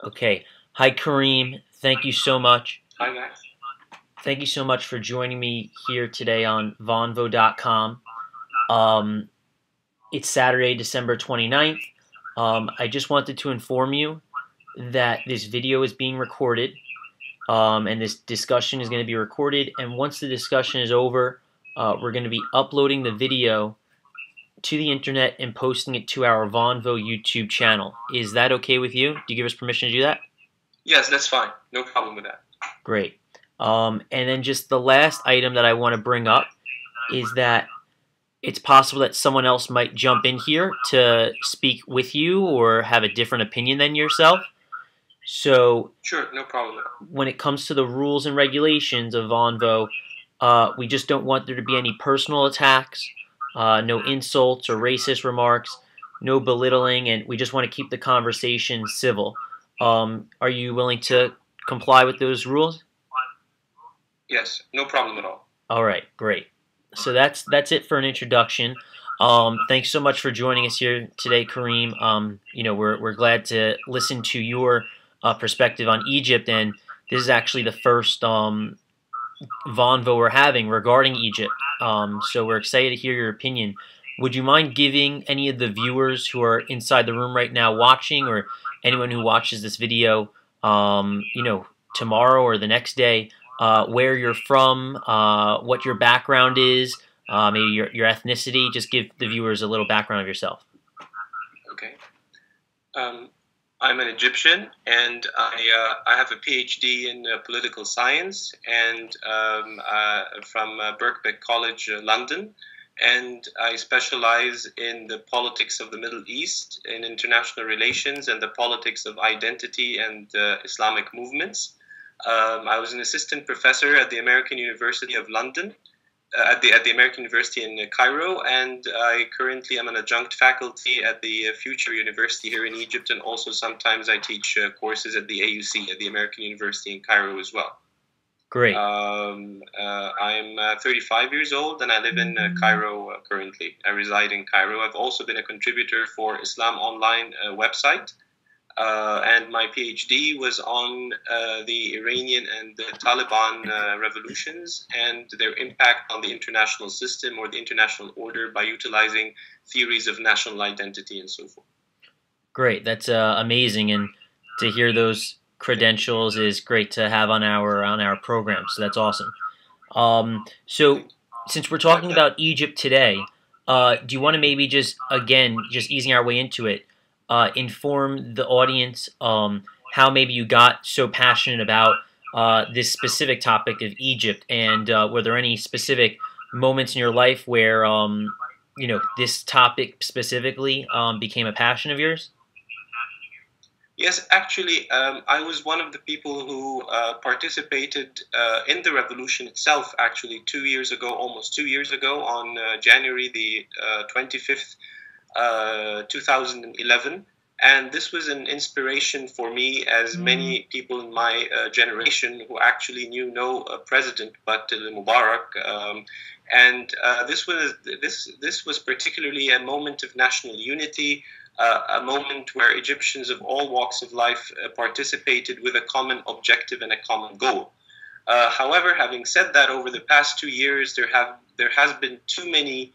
Okay. Hi, Kareem. Thank you so much. Hi, Max. Thank you so much for joining me here today on Vonvo.com. Um, it's Saturday, December 29th. I just wanted to inform you that this video is being recorded, and this discussion is going to be recorded. And once the discussion is over, we're going to be uploading the video to the internet and posting it to our Vonvo YouTube channel. Is that okay with you? Do you give us permission to do that? Yes, that's fine. No problem with that. Great. And then just the last item that I want to bring up is that it's possible that someone else might jump in here to speak with you or have a different opinion than yourself. So Sure, no problem. when it comes to the rules and regulations of Vonvo, we just don't want there to be any personal attacks, no insults or racist remarks, no belittling, and we just want to keep the conversation civil. Are you willing to comply with those rules? Yes, no problem at all. All right, great. So that's it for an introduction. Thanks so much for joining us here today, Kareem. We're glad to listen to your perspective on Egypt, and this is actually the first Vonvo we're having regarding Egypt. So we're excited to hear your opinion. Would you mind giving any of the viewers who are inside the room right now watching, or anyone who watches this video, tomorrow or the next day, where you're from, what your background is, maybe your ethnicity? Just give the viewers a little background of yourself. Okay. I'm an Egyptian, and I have a PhD in political science, and from Birkbeck College, London. And I specialize in the politics of the Middle East, in international relations, and the politics of identity and Islamic movements. I was an assistant professor at the American University of London, at the American University in Cairo, and I currently am an adjunct faculty at the Future University here in Egypt, and also sometimes I teach courses at the AUC, at the American University in Cairo as well. Great. I'm 35 years old, and I live in Cairo currently. I reside in Cairo. I've also been a contributor for Islam Online website. And my PhD was on the Iranian and the Taliban revolutions and their impact on the international system or the international order by utilizing theories of national identity and so forth. Great. That's amazing, and to hear those credentials is great to have on our program. So that's awesome. So since we're talking about Egypt today, do you want to maybe just easing our way into it, inform the audience how maybe you got so passionate about this specific topic of Egypt, and were there any specific moments in your life where this topic specifically became a passion of yours? Yes, actually, I was one of the people who participated in the revolution itself, actually, 2 years ago, almost 2 years ago, on January the 25th, 2011. And this was an inspiration for me, as many people in my generation who actually knew no president but Mubarak. This was particularly a moment of national unity, a moment where Egyptians of all walks of life participated with a common objective and a common goal. However, having said that, over the past 2 years, there has been too many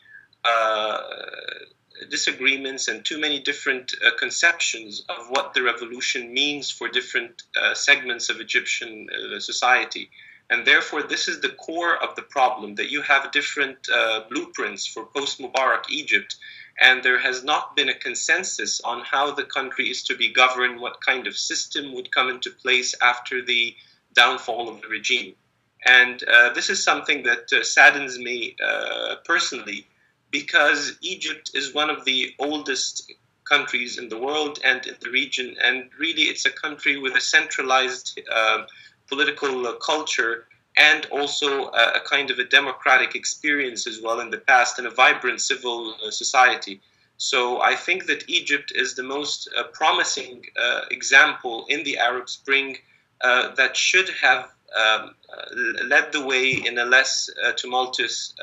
disagreements and too many different conceptions of what the revolution means for different segments of Egyptian society. And therefore, this is the core of the problem, that you have different blueprints for post-Mubarak Egypt, and there has not been a consensus on how the country is to be governed, what kind of system would come into place after the downfall of the regime. And this is something that saddens me personally, because Egypt is one of the oldest countries in the world and in the region, and really it's a country with a centralized political culture, and also a kind of a democratic experience as well in the past, and a vibrant civil society. So I think that Egypt is the most promising example in the Arab Spring that should have led the way in a less tumultuous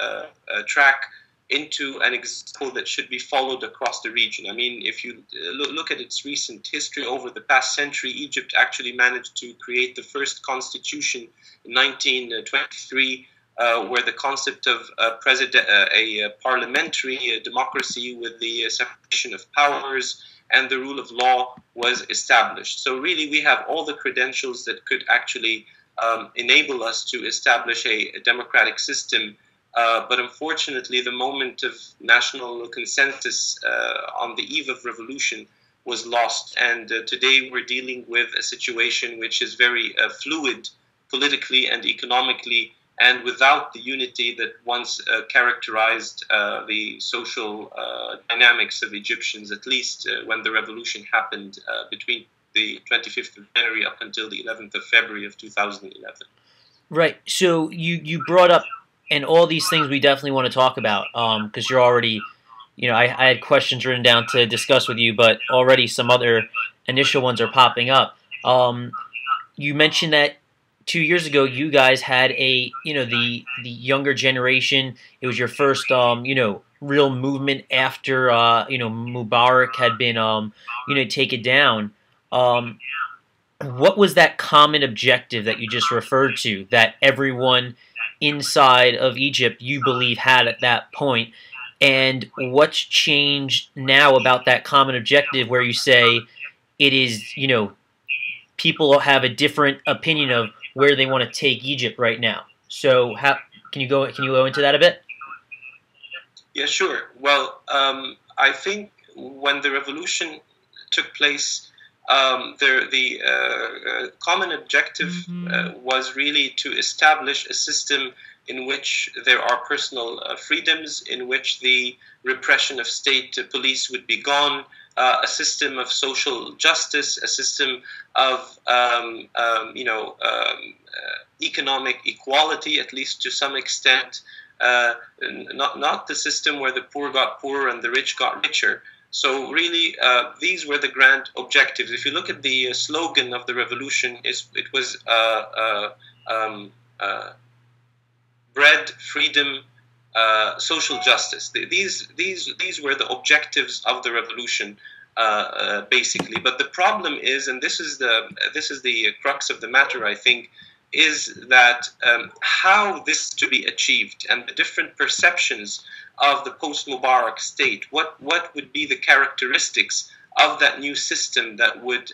track into an example that should be followed across the region. I mean, if you look at its recent history over the past century, Egypt actually managed to create the first constitution in 1923, where the concept of a parliamentary democracy with the separation of powers and the rule of law was established. So really, we have all the credentials that could actually enable us to establish a democratic system. But unfortunately, the moment of national consensus on the eve of revolution was lost. And today we're dealing with a situation which is very fluid politically and economically, and without the unity that once characterized the social dynamics of Egyptians, at least when the revolution happened between the 25th of January up until the 11th of February of 2011. Right. So you brought up, and all these things we definitely want to talk about, because you're already, I had questions written down to discuss with you, but already some other initial ones are popping up. You mentioned that 2 years ago you guys had the younger generation. It was your first, real movement after, Mubarak had been, taken down. What was that common objective that you just referred to that everyone inside of Egypt you believe had at that point? And what's changed now about that common objective where you say it is, people have a different opinion of where they want to take Egypt right now? So can you go into that a bit? Yeah, sure. Well, I think when the revolution took place, the common objective was really to establish a system in which there are personal freedoms, in which the repression of state police would be gone, a system of social justice, a system of economic equality, at least to some extent, not the system where the poor got poorer and the rich got richer. So really, these were the grand objectives. If you look at the slogan of the revolution, it was bread, freedom, social justice. These were the objectives of the revolution, basically. But the problem is, and this is the crux of the matter, I think, is that how this to be achieved and the different perceptions of the post-Mubarak state, what would be the characteristics of that new system that would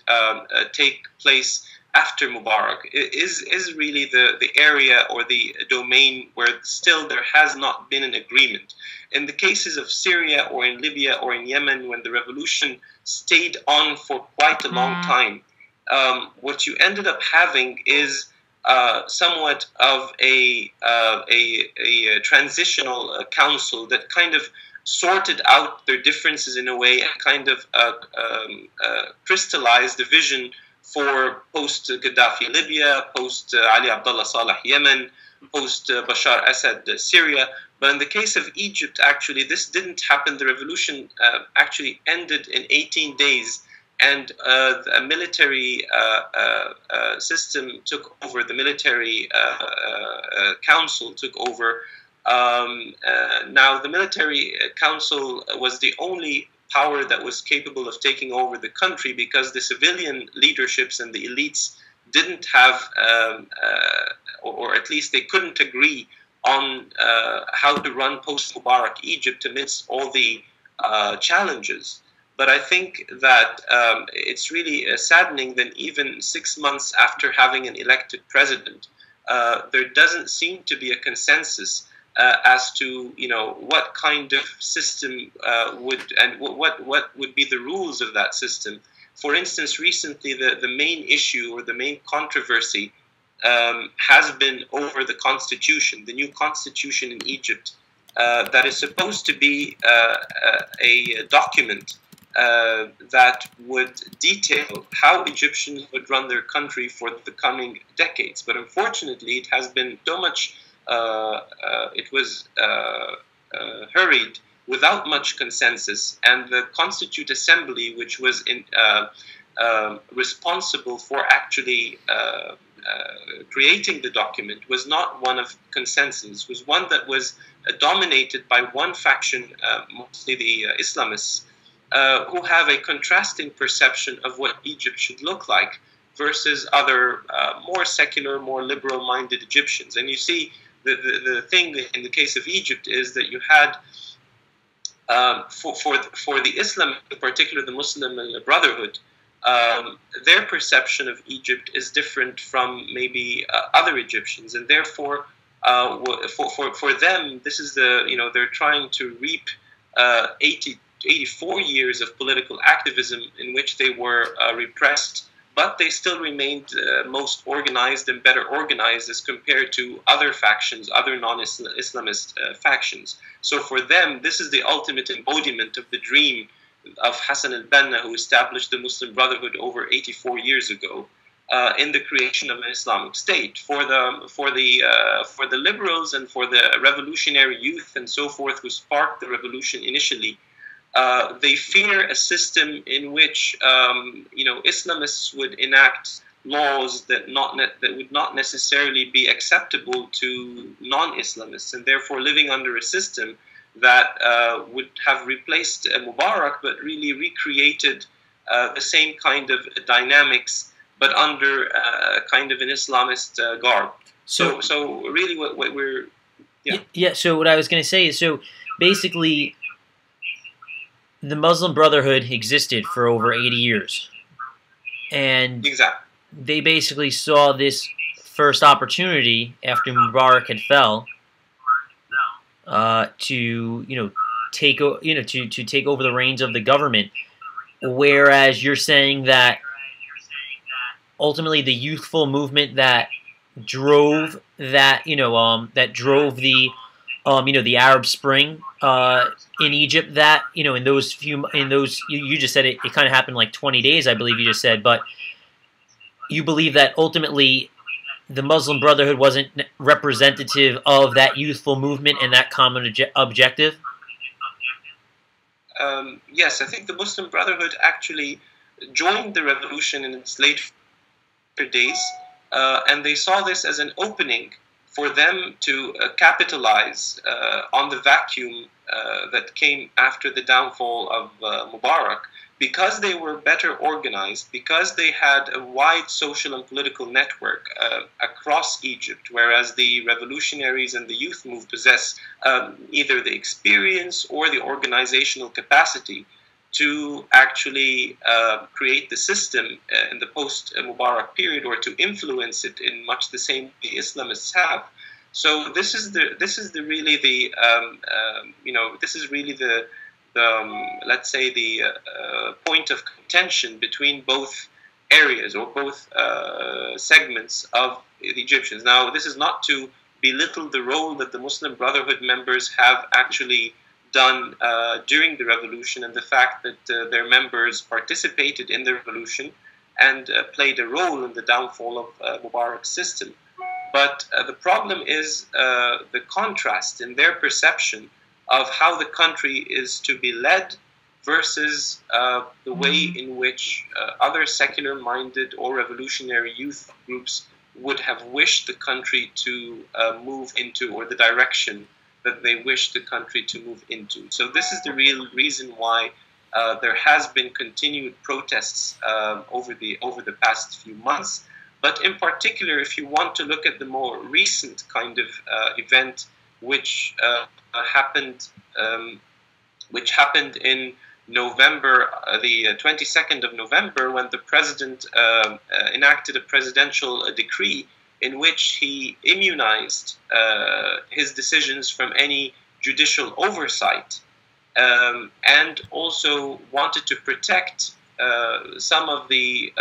take place after Mubarak is really the area or the domain where still there has not been an agreement. In the cases of Syria or in Libya or in Yemen, when the revolution stayed on for quite a long time, what you ended up having is somewhat of a transitional council that kind of sorted out their differences in a way and kind of crystallized the vision for post-Gaddafi Libya, post-Ali Abdullah Saleh Yemen, post-Bashar Assad Syria. But in the case of Egypt, actually, this didn't happen. The revolution actually ended in 18 days. And a military system took over, the military council took over. Now, the military council was the only power that was capable of taking over the country because the civilian leaderships and the elites didn't have, or at least they couldn't agree on how to run post-Mubarak Egypt amidst all the challenges. But I think that it's really saddening that even 6 months after having an elected president, there doesn't seem to be a consensus as to what kind of system would and what would be the rules of that system. For instance, recently the main issue or the main controversy has been over the constitution, the new constitution in Egypt, that is supposed to be a document that would detail how Egyptians would run their country for the coming decades. But unfortunately, it has been so much, it was hurried without much consensus. And the Constituent Assembly, which was responsible for actually creating the document was not one of consensus, was one that was dominated by one faction, mostly the Islamists, who have a contrasting perception of what Egypt should look like versus other more secular, more liberal-minded Egyptians. And you see, the thing in the case of Egypt is that you had, for the Islam, in particular the Muslim Brotherhood, their perception of Egypt is different from maybe other Egyptians, and therefore, for them, this is they're trying to reap 84 years of political activism in which they were repressed, but they still remained most organized and better organized as compared to other factions, other non-Islamist factions. So for them, this is the ultimate embodiment of the dream of Hassan al-Banna, who established the Muslim Brotherhood over 84 years ago, in the creation of an Islamic state. For the liberals and for the revolutionary youth and so forth who sparked the revolution initially, they fear a system in which Islamists would enact laws that would not necessarily be acceptable to non-Islamists, and therefore living under a system that would have replaced Mubarak, but really recreated the same kind of dynamics, but under kind of an Islamist garb. So really, what we're So what I was going to say is, so basically, the Muslim Brotherhood existed for over 80 years, and exactly. They basically saw this first opportunity after Mubarak had fell to take over the reins of the government. Whereas you're saying that ultimately the youthful movement that drove that the Arab Spring in Egypt, that in those you just said it kind of happened like 20 days, I believe you just said, but you believe that ultimately the Muslim Brotherhood wasn't representative of that youthful movement and that common objective? Yes, I think the Muslim Brotherhood actually joined the revolution in its late days, and they saw this as an opening for them to capitalize on the vacuum that came after the downfall of Mubarak, because they were better organized, because they had a wide social and political network across Egypt, whereas the revolutionaries and the youth movement possess either the experience or the organizational capacity to actually create the system in the post-Mubarak period, or to influence it in much the same way the Islamists have. So this is really the let's say the point of contention between both areas, or both segments of the Egyptians. Now, this is not to belittle the role that the Muslim Brotherhood members have actually done during the revolution, and the fact that their members participated in the revolution and played a role in the downfall of Mubarak's system. But the problem is the contrast in their perception of how the country is to be led versus the way in which other secular-minded or revolutionary youth groups would have wished the country to move into, or the direction that they wish the country to move into. So this is the real reason why there has been continued protests over the past few months. But in particular, if you want to look at the more recent kind of event, which happened in November, the 22nd of November, when the president enacted a presidential decree in which he immunized his decisions from any judicial oversight, and also wanted to protect some of the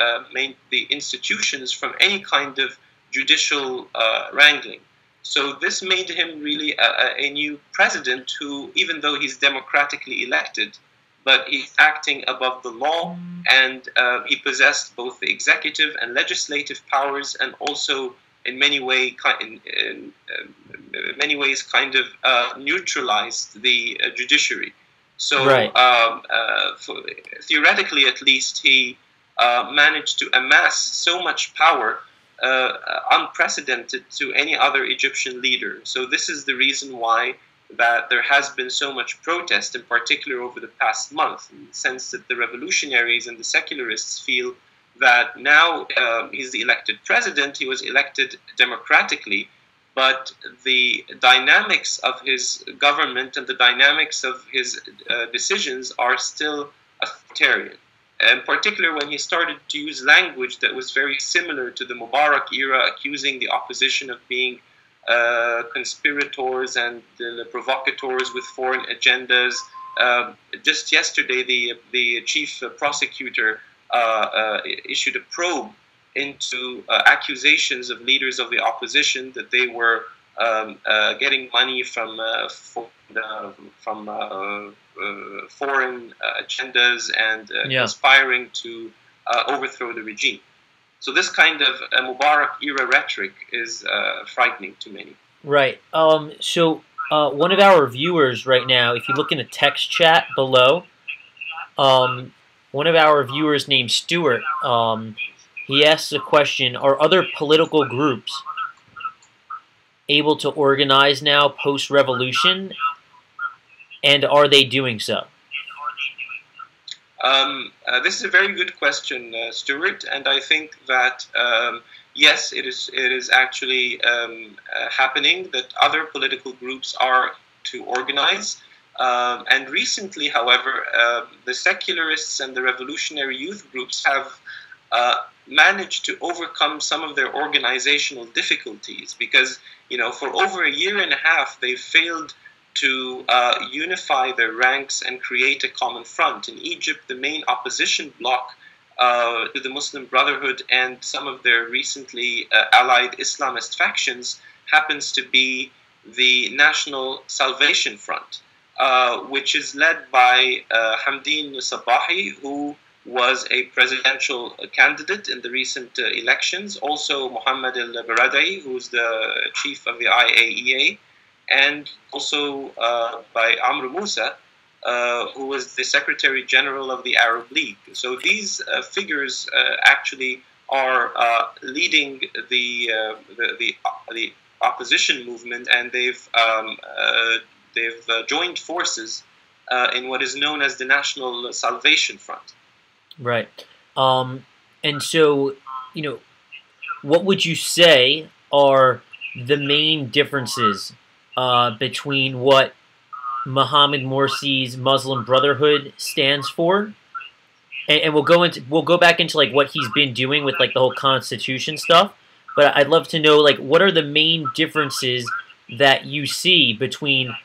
institutions from any kind of judicial wrangling. So this made him really a new president who, even though he's democratically elected, but he's acting above the law, and he possessed both the executive and legislative powers, and also in many ways kind of neutralized the judiciary. So right. Theoretically, at least, he managed to amass so much power unprecedented to any other Egyptian leader. So this is the reason why that there has been so much protest, in particular over the past month, in the sense that the revolutionaries and the secularists feel that now he's the elected president, he was elected democratically, but the dynamics of his government and the dynamics of his decisions are still authoritarian. In particular, when he started to use language that was very similar to the Mubarak era, accusing the opposition of being conspirators and provocateurs with foreign agendas. Just yesterday, the chief prosecutor issued a probe into accusations of leaders of the opposition that they were getting money from foreign agendas and conspiring to overthrow the regime. So this kind of Mubarak-era rhetoric is frightening to many. Right. So one of our viewers right now, if you look in the text chat below, one of our viewers named Stuart, he asks a question: are other political groups able to organize now post-revolution, and are they doing so? This is a very good question, Stuart, and I think that yes, it is actually happening that other political groups are to organize. And recently, however, the secularists and the revolutionary youth groups have managed to overcome some of their organizational difficulties because, for over a year and a half, they failed to unify their ranks and create a common front. In Egypt, the main opposition bloc to the Muslim Brotherhood and some of their recently allied Islamist factions happens to be the National Salvation Front, which is led by Hamdin Sabahi, who was a presidential candidate in the recent elections. Also, Mohammed al-Baradei, who is the chief of the IAEA, and also by Amr Musa, who was the Secretary General of the Arab League. So these figures actually are leading the opposition movement, and they've joined forces in what is known as the National Salvation Front. Right. And so, what would you say are the main differences between what Mohamed Morsi's Muslim Brotherhood stands for, and we'll go back into like what he's been doing with like the whole constitution stuff. But I'd love to know like what are the main differences that you see between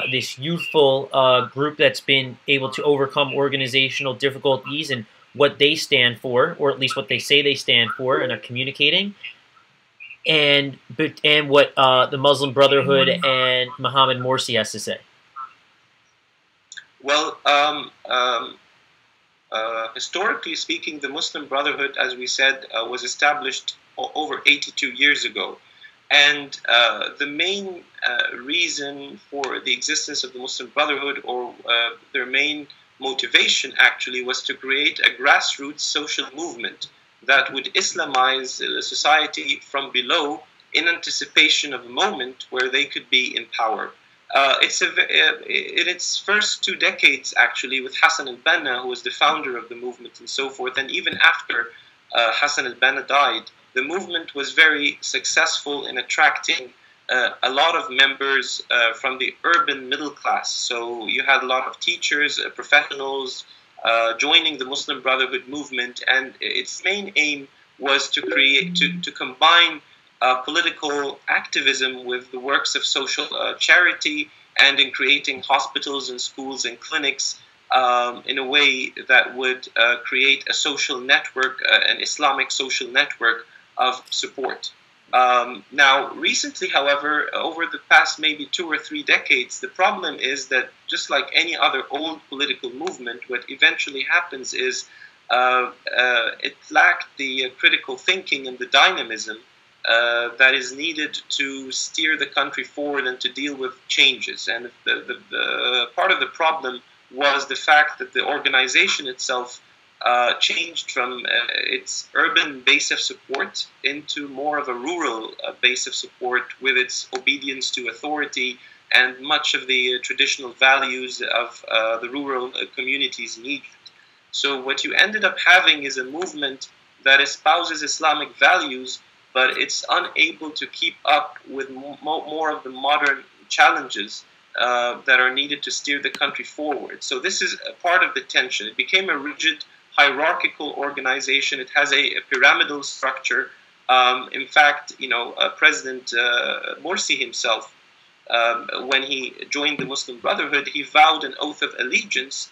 this youthful group that's been able to overcome organizational difficulties and what they stand for, or at least what they say they stand for, and are communicating. And what the Muslim Brotherhood and Mohamed Morsi has to say. Well, historically speaking, the Muslim Brotherhood, as we said, was established over 82 years ago. And the main reason for the existence of the Muslim Brotherhood, or their main motivation actually, was to create a grassroots social movement that would Islamize the society from below in anticipation of a moment where they could be in power. In its first 2 decades, actually, with Hassan al-Banna, who was the founder of the movement and so forth, and even after Hassan al-Banna died, the movement was very successful in attracting a lot of members from the urban middle class. So you had a lot of teachers, professionals, joining the Muslim Brotherhood movement, and its main aim was to combine political activism with the works of social charity, and in creating hospitals and schools and clinics in a way that would create a social network, an Islamic social network of support. Now, recently, however, over the past maybe 2 or 3 decades, the problem is that just like any other old political movement, what eventually happens is it lacked the critical thinking and the dynamism that is needed to steer the country forward and to deal with changes. And the part of the problem was the fact that the organization itself changed from its urban base of support into more of a rural base of support, with its obedience to authority and much of the traditional values of the rural communities in Egypt. So what you ended up having is a movement that espouses Islamic values, but it's unable to keep up with more of the modern challenges that are needed to steer the country forward. So this is a part of the tension. It became a rigid, hierarchical organization. It has a pyramidal structure. In fact, President Morsi himself, when he joined the Muslim Brotherhood, he vowed an oath of allegiance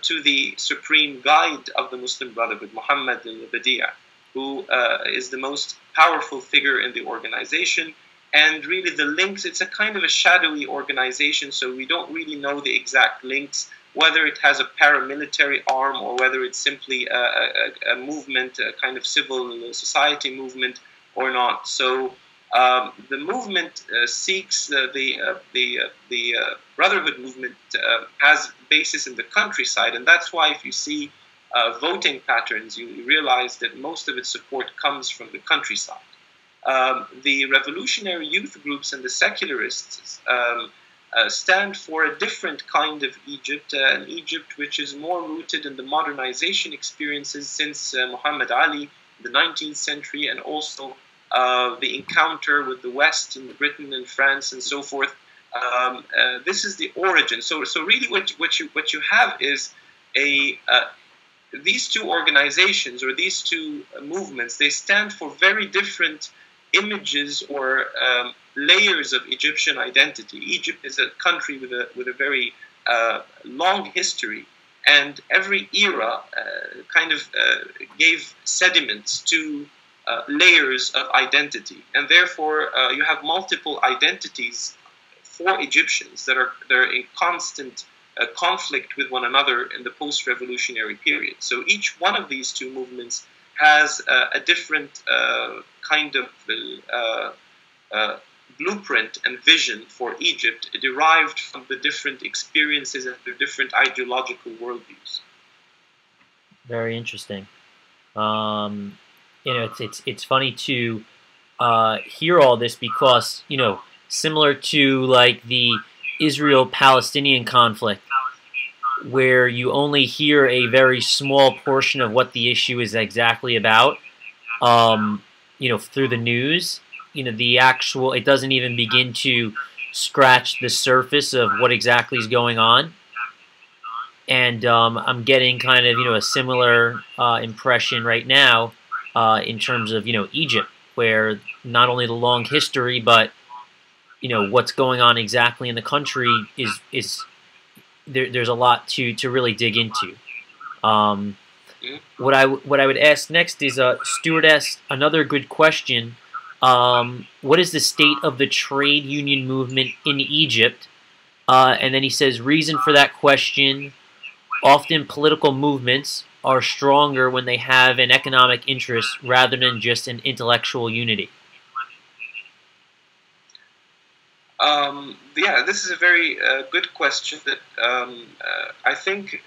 to the supreme guide of the Muslim Brotherhood, Mohammed al-Badi'a, who is the most powerful figure in the organization. And really the links, it's a kind of a shadowy organization, so we don't really know the exact links, whether it has a paramilitary arm or whether it's simply a movement, a kind of civil society movement or not. So the movement seeks, the Brotherhood movement has basis in the countryside, and that's why if you see voting patterns, you realize that most of its support comes from the countryside. The revolutionary youth groups and the secularists stand for a different kind of Egypt, an Egypt which is more rooted in the modernization experiences since Muhammad Ali in the 19th century, and also the encounter with the West in Britain and France and so forth. This is the origin. So really what you have is these two organizations or these two movements, they stand for very different images or layers of Egyptian identity. Egypt is a country with a very long history, and every era kind of gave sediments to layers of identity, and therefore you have multiple identities for Egyptians that are in constant conflict with one another in the post-revolutionary period. So each one of these two movements has a different kind of blueprint and vision for Egypt, derived from the different experiences and the different ideological worldviews. Very interesting. It's funny to hear all this because, similar to like the Israel-Palestinian conflict, where you only hear a very small portion of what the issue is exactly about, through the news. It doesn't even begin to scratch the surface of what exactly is going on. And I'm getting kind of, a similar impression right now in terms of, Egypt, where not only the long history, but, what's going on exactly in the country is there's a lot to really dig into. What I would ask next is, Stuart asked another good question. What is the state of the trade union movement in Egypt? And then he says, reason for that question: often political movements are stronger when they have an economic interest rather than just an intellectual unity. Yeah, this is a very good question. That I think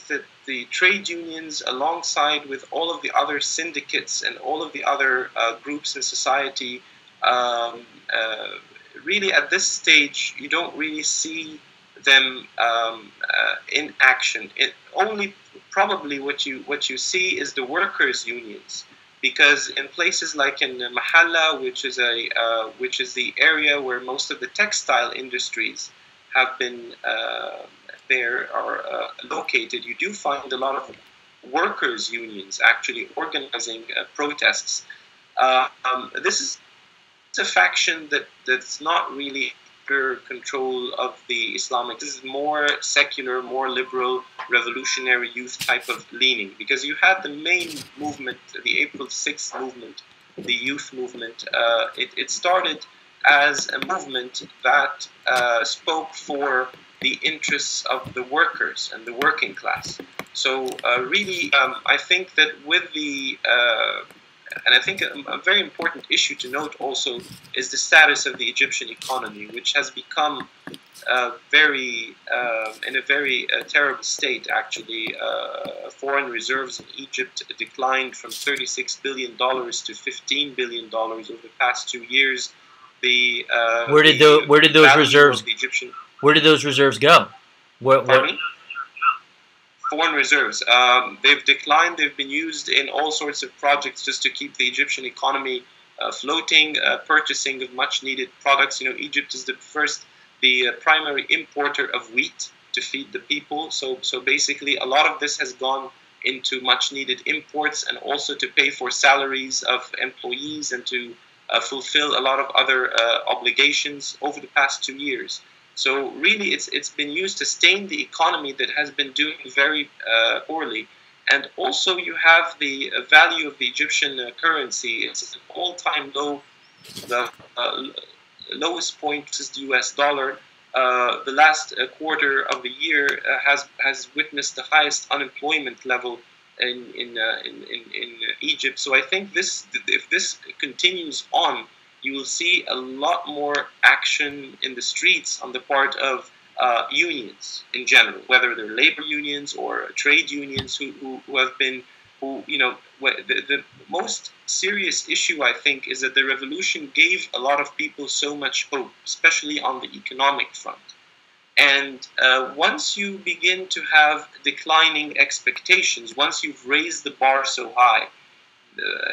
that the trade unions, alongside with all of the other syndicates and all of the other groups in society, really at this stage you don't really see them in action. It only probably what you see is the workers' unions. Because in places like in Mahalla, which is the area where most of the textile industries have been located, you do find a lot of workers' unions actually organizing protests. This is a faction that's not really under control of the Islamic. This is more secular, more liberal, revolutionary youth type of leaning, because you had the main movement, the April 6th movement, the youth movement. It started as a movement that spoke for the interests of the workers and the working class. So really, I think that with the and I think a very important issue to note also is the status of the Egyptian economy, which has become in a very terrible state. Actually, foreign reserves in Egypt declined from $36 billion to $15 billion over the past 2 years. Where did those reserves? Where did those reserves go? Pardon me? Foreign reserves. They've declined. They've been used in all sorts of projects just to keep the Egyptian economy floating, purchasing of much needed products. You know, Egypt is the primary importer of wheat to feed the people. So basically, a lot of this has gone into much needed imports, and also to pay for salaries of employees and to fulfill a lot of other obligations over the past 2 years. So really, it's been used to stain the economy that has been doing very poorly. And also, you have the value of the Egyptian currency. It's an all-time low. The lowest point is the U.S. dollar. The last quarter of the year has witnessed the highest unemployment level in Egypt. So I think if this continues on, you will see a lot more action in the streets on the part of unions in general, whether they're labor unions or trade unions the most serious issue, I think, is that the revolution gave a lot of people so much hope, especially on the economic front. And once you begin to have declining expectations, once you've raised the bar so high,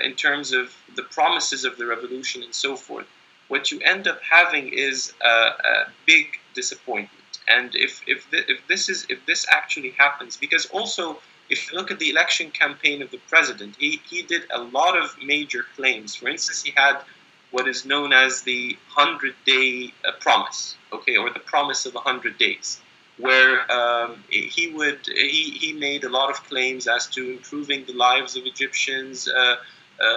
in terms of the promises of the revolution and so forth, what you end up having is a big disappointment. And if this actually happens, because also if you look at the election campaign of the president, he did a lot of major claims. For instance, he had what is known as the 100-day promise, okay, or the promise of 100 days, where he made a lot of claims as to improving the lives of Egyptians,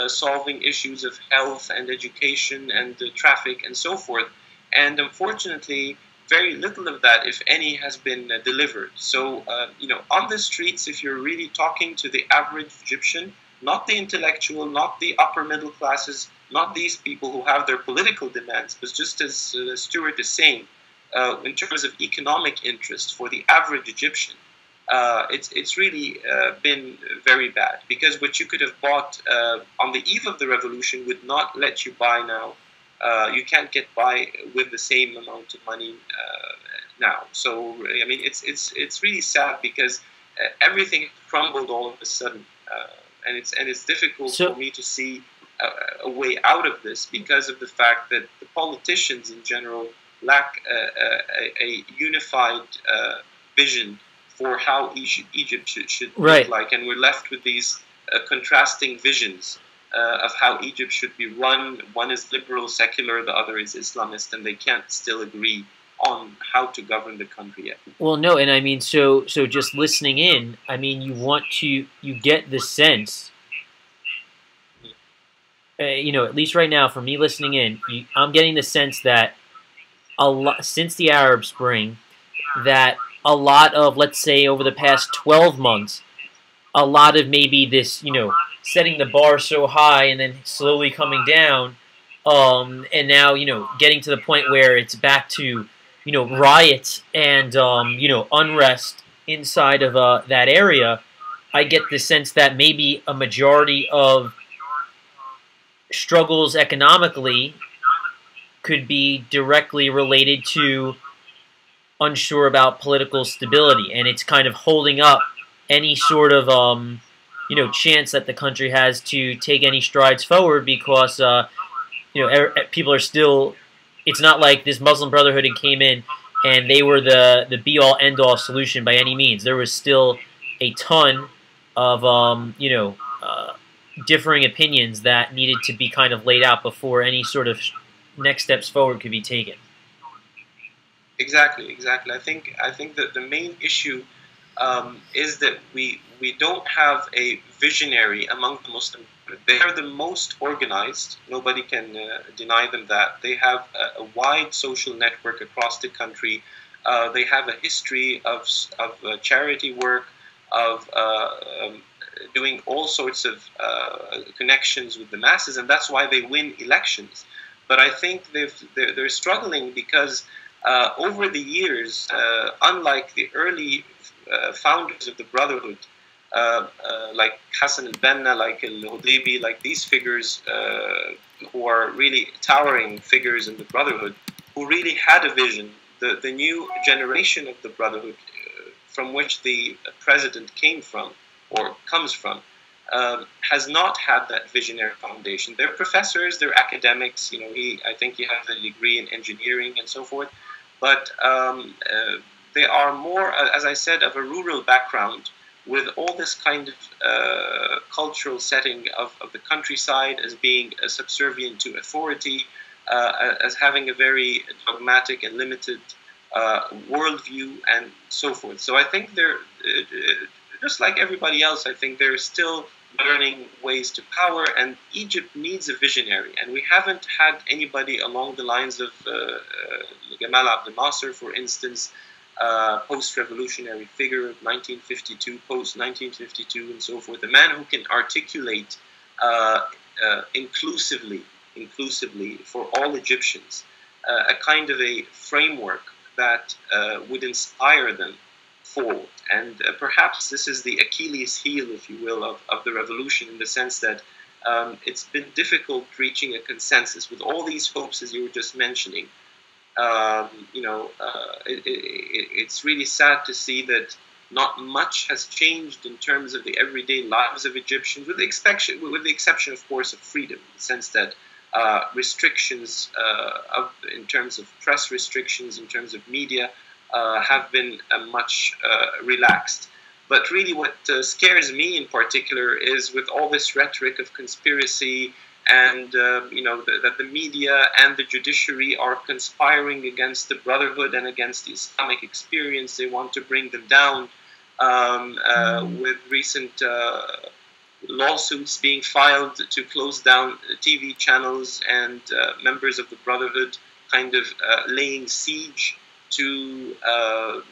solving issues of health and education and traffic and so forth. And unfortunately, very little of that, if any, has been delivered. So, on the streets, if you're really talking to the average Egyptian, not the intellectual, not the upper middle classes, not these people who have their political demands, but just as Stuart is saying, in terms of economic interest for the average Egyptian, it's really been very bad, because what you could have bought on the eve of the revolution would not let you buy now. You can't get by with the same amount of money now. So I mean, it's really sad, because everything crumbled all of a sudden, and it's difficult for me to see a way out of this, because of the fact that the politicians in general lack a unified vision for how Egypt should look like, and we're left with these contrasting visions of how Egypt should be run. One is liberal, secular, the other is Islamist, and they can't still agree on how to govern the country yet. Well, no, and I mean, so just listening in, I mean, you get the sense, at least right now, for me listening in, I'm getting the sense that since the Arab Spring, that a lot of, let's say, over the past 12 months, a lot of maybe this, setting the bar so high and then slowly coming down, and now, getting to the point where it's back to, riots and, unrest inside of that area. I get the sense that maybe a majority of struggles economically could be directly related to unsure about political stability, and it's kind of holding up any sort of chance that the country has to take any strides forward, because people are still. It's not like this Muslim Brotherhood came in and they were the be all end all solution by any means. There was still a ton of differing opinions that needed to be kind of laid out before any sort of next steps forward could be taken. Exactly. I think that the main issue is that we don't have a visionary among the Muslims. They are the most organized. Nobody can deny them that. They have a wide social network across the country. They have a history of charity work, of doing all sorts of connections with the masses, and that's why they win elections. But I think they're struggling because Over the years, unlike the early founders of the Brotherhood, like Hassan al-Banna, like al-Hudaybi, like these figures who are really towering figures in the Brotherhood, who really had a vision. The new generation of the Brotherhood, from which the president came from or comes from, has not had that visionary foundation. They're professors, they're academics. You know, I think he has a degree in engineering and so forth, but they are more, as I said, of a rural background, with all this kind of cultural setting of the countryside as being subservient to authority, as having a very dogmatic and limited worldview and so forth. So I think they're, just like everybody else, I think they're still learning ways to power, and Egypt needs a visionary. And we haven't had anybody along the lines of Gamal Abdel Nasser, for instance, post-revolutionary figure of 1952, post-1952, and so forth. A man who can articulate inclusively for all Egyptians a kind of a framework that would inspire them forward. And perhaps this is the Achilles heel, if you will, of the revolution, in the sense that it's been difficult reaching a consensus with all these hopes, as you were just mentioning. It's really sad to see that not much has changed in terms of the everyday lives of Egyptians, with the exception, of course, of freedom, in the sense that restrictions in terms of press restrictions, in terms of media, have been much relaxed. But really what scares me in particular is with all this rhetoric of conspiracy and that the media and the judiciary are conspiring against the Brotherhood and against the Islamic experience. They want to bring them down, with recent lawsuits being filed to close down TV channels, and members of the Brotherhood kind of laying siege to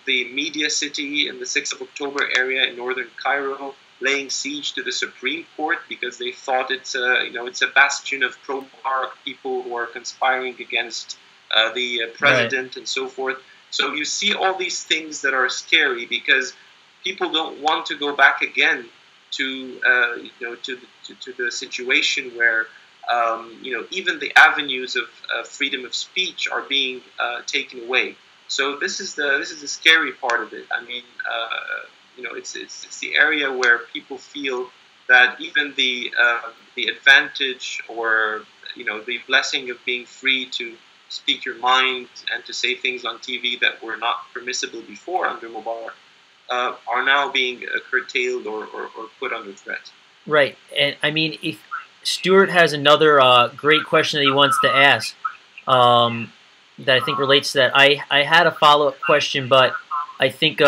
the media city in the 6th of October area in northern Cairo, laying siege to the Supreme Court because they thought it's a bastion of pro-Mubarak people who are conspiring against the president, right, and so forth. So you see all these things that are scary because people don't want to go back again to the situation where even the avenues of freedom of speech are being taken away. So this is the scary part of it. I mean, it's the area where people feel that even the advantage or the blessing of being free to speak your mind and to say things on TV that were not permissible before under Mubarak are now being curtailed or put under threat. Right, and I mean, if Stuart has another great question that he wants to ask. That I think relates to that. I had a follow-up question, but I think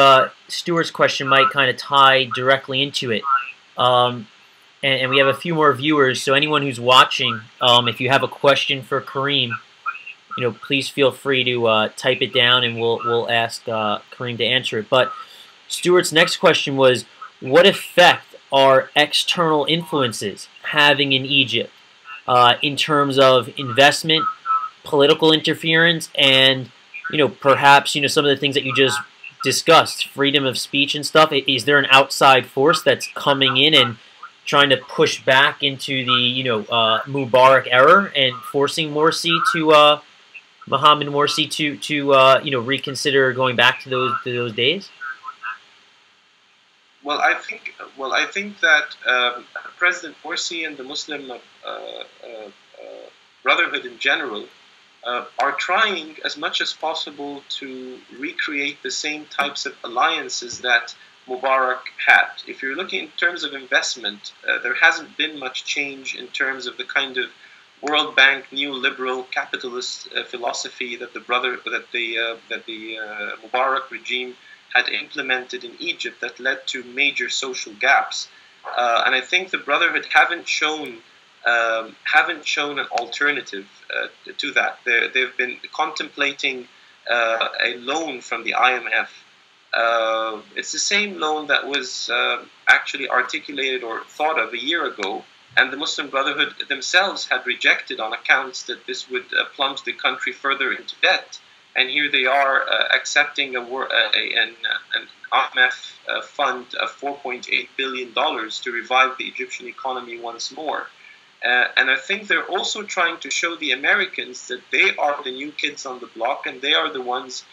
Stuart's question might kind of tie directly into it. And we have a few more viewers, so anyone who's watching, if you have a question for Kareem, please feel free to type it down, and we'll ask Kareem to answer it. But Stuart's next question was, what effect are external influences having in Egypt in terms of investment, political interference, and perhaps some of the things that you just discussed, freedom of speech and stuff? Is there an outside force that's coming in and trying to push back into the Mubarak era and forcing Morsi to Mohamed Morsi to reconsider going back to those days? Well, I think that President Morsi and the Muslim Brotherhood in general are trying as much as possible to recreate the same types of alliances that Mubarak had. If you're looking in terms of investment, there hasn't been much change in terms of the kind of World Bank neoliberal capitalist philosophy that the Mubarak regime had implemented in Egypt that led to major social gaps. And I think the Brotherhood haven't shown an alternative to that. They've been contemplating a loan from the IMF. It's the same loan that was actually articulated or thought of a year ago, and the Muslim Brotherhood themselves had rejected on accounts that this would plunge the country further into debt. and here they are accepting an IMF fund of $4.8 billion to revive the Egyptian economy once more. And I think they're also trying to show the Americans that they are the new kids on the block, and they are the ones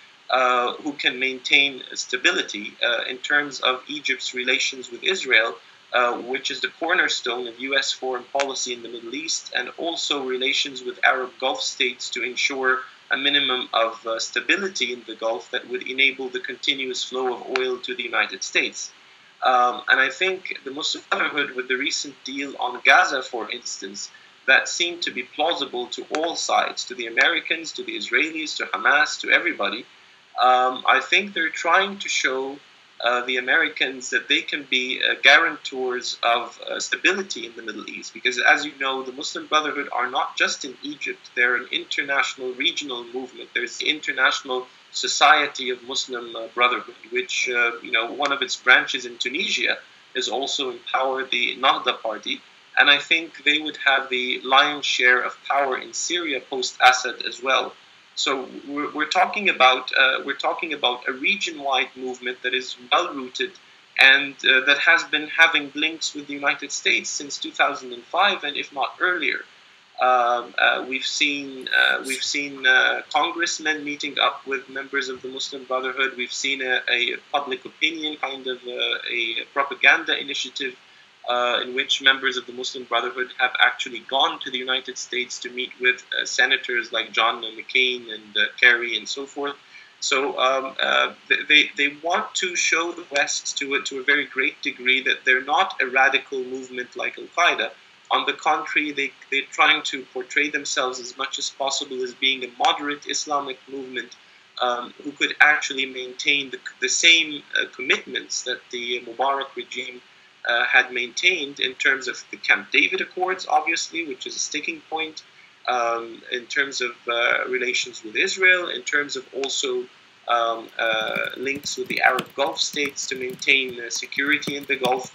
who can maintain stability in terms of Egypt's relations with Israel, which is the cornerstone of U.S. foreign policy in the Middle East, and also relations with Arab Gulf states to ensure a minimum of stability in the Gulf that would enable the continuous flow of oil to the United States. And I think the Muslim Brotherhood, with the recent deal on Gaza, for instance, that seemed to be plausible to all sides, to the Americans, to the Israelis, to Hamas, to everybody. I think they're trying to show the Americans that they can be guarantors of stability in the Middle East. Because as you know, the Muslim Brotherhood are not just in Egypt, they're an international regional movement. There's the International Society of Muslim Brotherhood, which, one of its branches in Tunisia is also in power, the Nahda party. And I think they would have the lion's share of power in Syria post-Assad as well. So we're talking about a region-wide movement that is well-rooted and that has been having links with the United States since 2005, and if not earlier. We've seen congressmen meeting up with members of the Muslim Brotherhood. We've seen a public opinion kind of a propaganda initiative in which members of the Muslim Brotherhood have actually gone to the United States to meet with senators like John McCain and Kerry and so forth. So they want to show the West to a very great degree that they're not a radical movement like Al-Qaeda. On the contrary, they're trying to portray themselves as much as possible as being a moderate Islamic movement who could actually maintain the same commitments that the Mubarak regime had maintained in terms of the Camp David Accords, obviously, which is a sticking point, in terms of relations with Israel, in terms of also links with the Arab Gulf states to maintain security in the Gulf.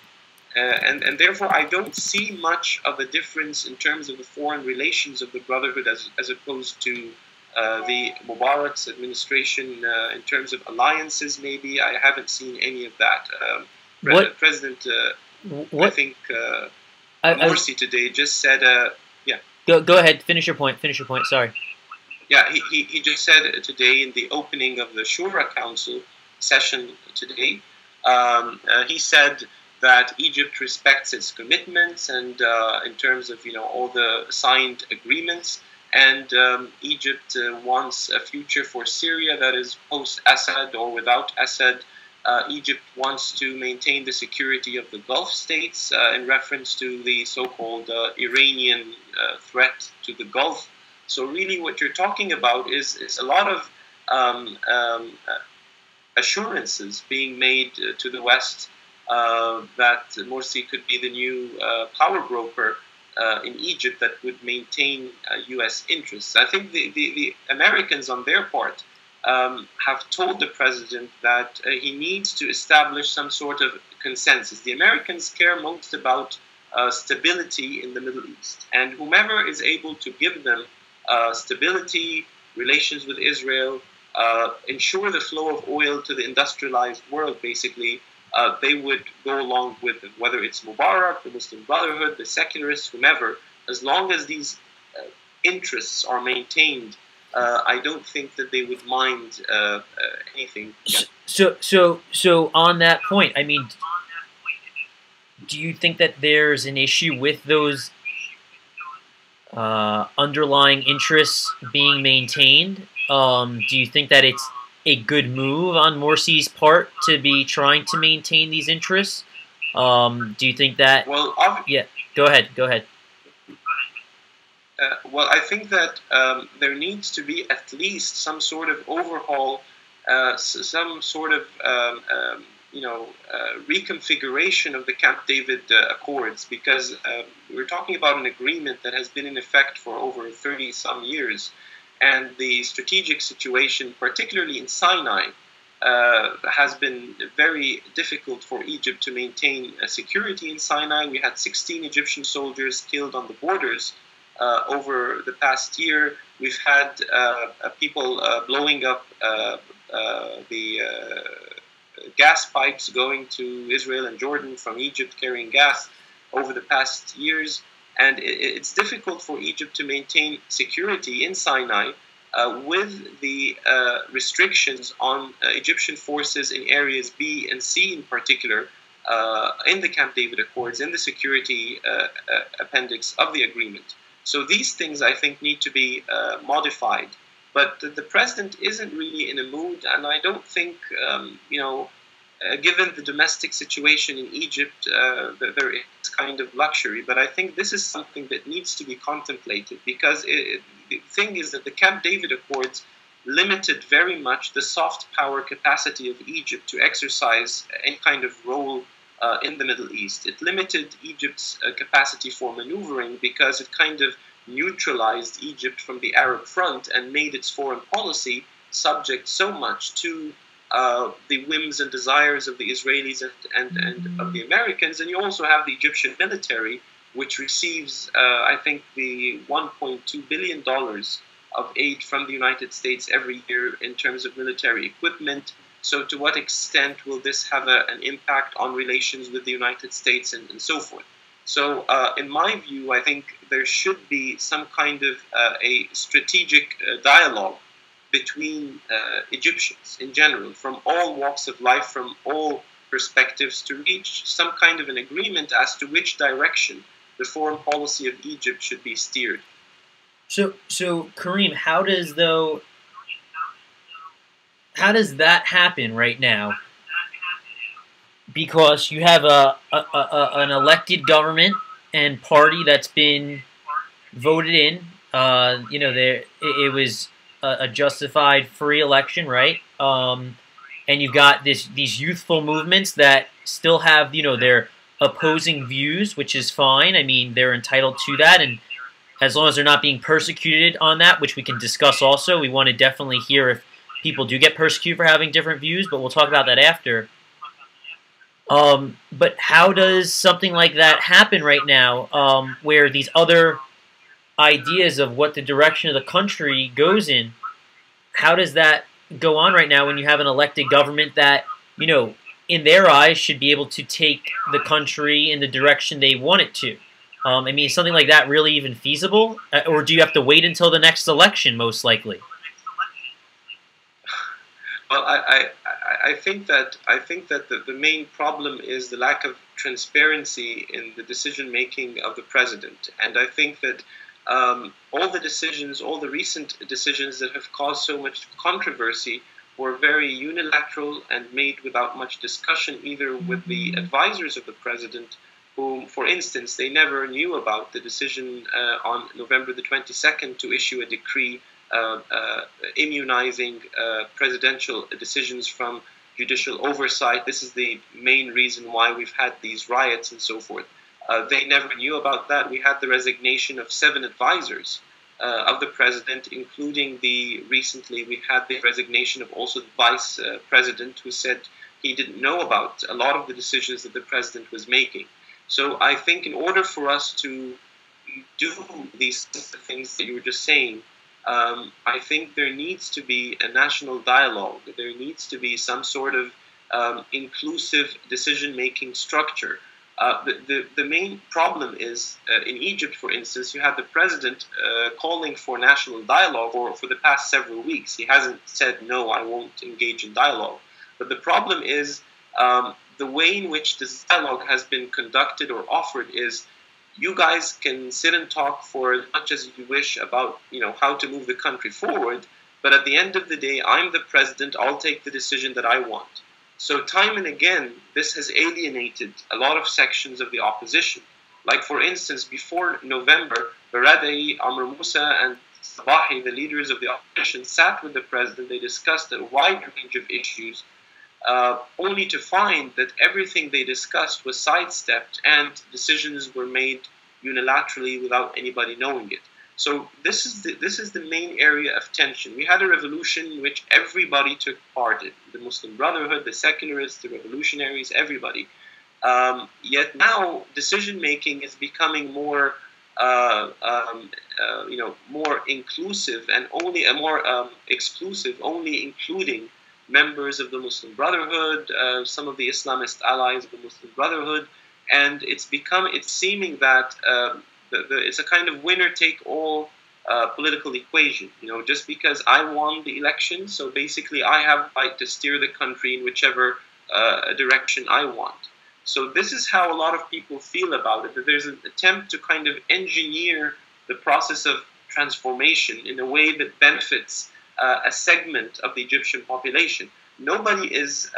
And therefore, I don't see much of a difference in terms of the foreign relations of the Brotherhood as opposed to the Mubarak's administration in terms of alliances. Maybe I haven't seen any of that. President, I think Morsi today just said, Go ahead. Finish your point. Sorry. Yeah, he just said today in the opening of the Shura Council session today, he said that Egypt respects its commitments and in terms of all the signed agreements, and Egypt wants a future for Syria that is post-Assad or without Assad. Egypt wants to maintain the security of the Gulf states in reference to the so-called Iranian threat to the Gulf. So really what you're talking about is a lot of assurances being made to the West that Morsi could be the new power broker in Egypt that would maintain U.S. interests. I think the Americans on their part have told the president that he needs to establish some sort of consensus. The Americans care most about stability in the Middle East, and whomever is able to give them stability, relations with Israel, ensure the flow of oil to the industrialized world, basically, they would go along with it, whether it's Mubarak, the Muslim Brotherhood, the secularists, whomever. As long as these interests are maintained, I don't think that they would mind anything. So on that point, I mean, do you think that there's an issue with those underlying interests being maintained? Do you think that it's a good move on Morsi's part to be trying to maintain these interests? Do you think that? Well, yeah. Go ahead. Well, I think that there needs to be at least some sort of overhaul, some sort of reconfiguration of the Camp David Accords, because we're talking about an agreement that has been in effect for over 30-some years, and the strategic situation, particularly in Sinai, has been very difficult for Egypt to maintain security in Sinai. We had 16 Egyptian soldiers killed on the borders over the past year. We've had people blowing up the gas pipes going to Israel and Jordan from Egypt carrying gas over the past years. And it's difficult for Egypt to maintain security in Sinai with the restrictions on Egyptian forces in areas B and C in particular, in the Camp David Accords, in the security appendix of the agreement. So these things, I think, need to be modified. But the president isn't really in a mood, and I don't think, given the domestic situation in Egypt, there is kind of luxury. But I think this is something that needs to be contemplated, because the thing is that the Camp David Accords limited very much the soft power capacity of Egypt to exercise any kind of role in the Middle East. It limited Egypt's capacity for maneuvering, because it kind of neutralized Egypt from the Arab front and made its foreign policy subject so much to the whims and desires of the Israelis and of the Americans. And you also have the Egyptian military, which receives, I think, the $1.2 billion of aid from the United States every year in terms of military equipment. So to what extent will this have an impact on relations with the United States and so forth? So in my view, I think there should be some kind of a strategic dialogue between Egyptians in general, from all walks of life, from all perspectives, to reach some kind of an agreement as to which direction the foreign policy of Egypt should be steered. So Kareem, how does that happen right now? Because you have an elected government and party that's been voted in. It was a justified free election, right? And you've got these youthful movements that still have their opposing views, which is fine. I mean, they're entitled to that, and as long as they're not being persecuted on that, which we can discuss also. We want to definitely hear if people do get persecuted for having different views, but we'll talk about that after. But how does something like that happen right now, where these other ideas of what the direction of the country goes in, how does that go on right now when you have an elected government that, in their eyes should be able to take the country in the direction they want it to? I mean, is something like that really even feasible? Or do you have to wait until the next election, most likely? Well, I think that the main problem is the lack of transparency in the decision making of the president, and I think that all the recent decisions that have caused so much controversy were very unilateral and made without much discussion, either with the advisors of the president, whom, for instance, they never knew about the decision on November the 22nd to issue a decree immunizing presidential decisions from judicial oversight. This is the main reason why we've had these riots and so forth. They never knew about that. We had the resignation of 7 advisors of the president, including recently we had the resignation of also the vice president, who said he didn't know about a lot of the decisions that the president was making. So I think in order for us to do these things that you were just saying, I think there needs to be a national dialogue. There needs to be some sort of inclusive decision-making structure. The main problem is, in Egypt, for instance, you have the president calling for national dialogue for the past several weeks. He hasn't said, no, I won't engage in dialogue. But the problem is the way in which this dialogue has been conducted or offered is, you guys can sit and talk for as much as you wish about, how to move the country forward, but at the end of the day, I'm the president, I'll take the decision that I want. So time and again, this has alienated a lot of sections of the opposition. Like, for instance, before November, Baradei, Amr Musa, and Sabahi, the leaders of the opposition, sat with the president. They discussed a wide range of issues, only to find that everything they discussed was sidestepped and decisions were made unilaterally without anybody knowing it. So this is the main area of tension. We had a revolution in which everybody took part in, the Muslim Brotherhood, the secularists, the revolutionaries, everybody. Yet now decision-making is becoming more more inclusive and only more exclusive, only including members of the Muslim Brotherhood, some of the Islamist allies of the Muslim Brotherhood, and it's seeming that it's a kind of winner-take-all political equation. Just because I won the election, so basically I have the right to steer the country in whichever direction I want. So this is how a lot of people feel about it, that there's an attempt to kind of engineer the process of transformation in a way that benefits a segment of the Egyptian population. Nobody is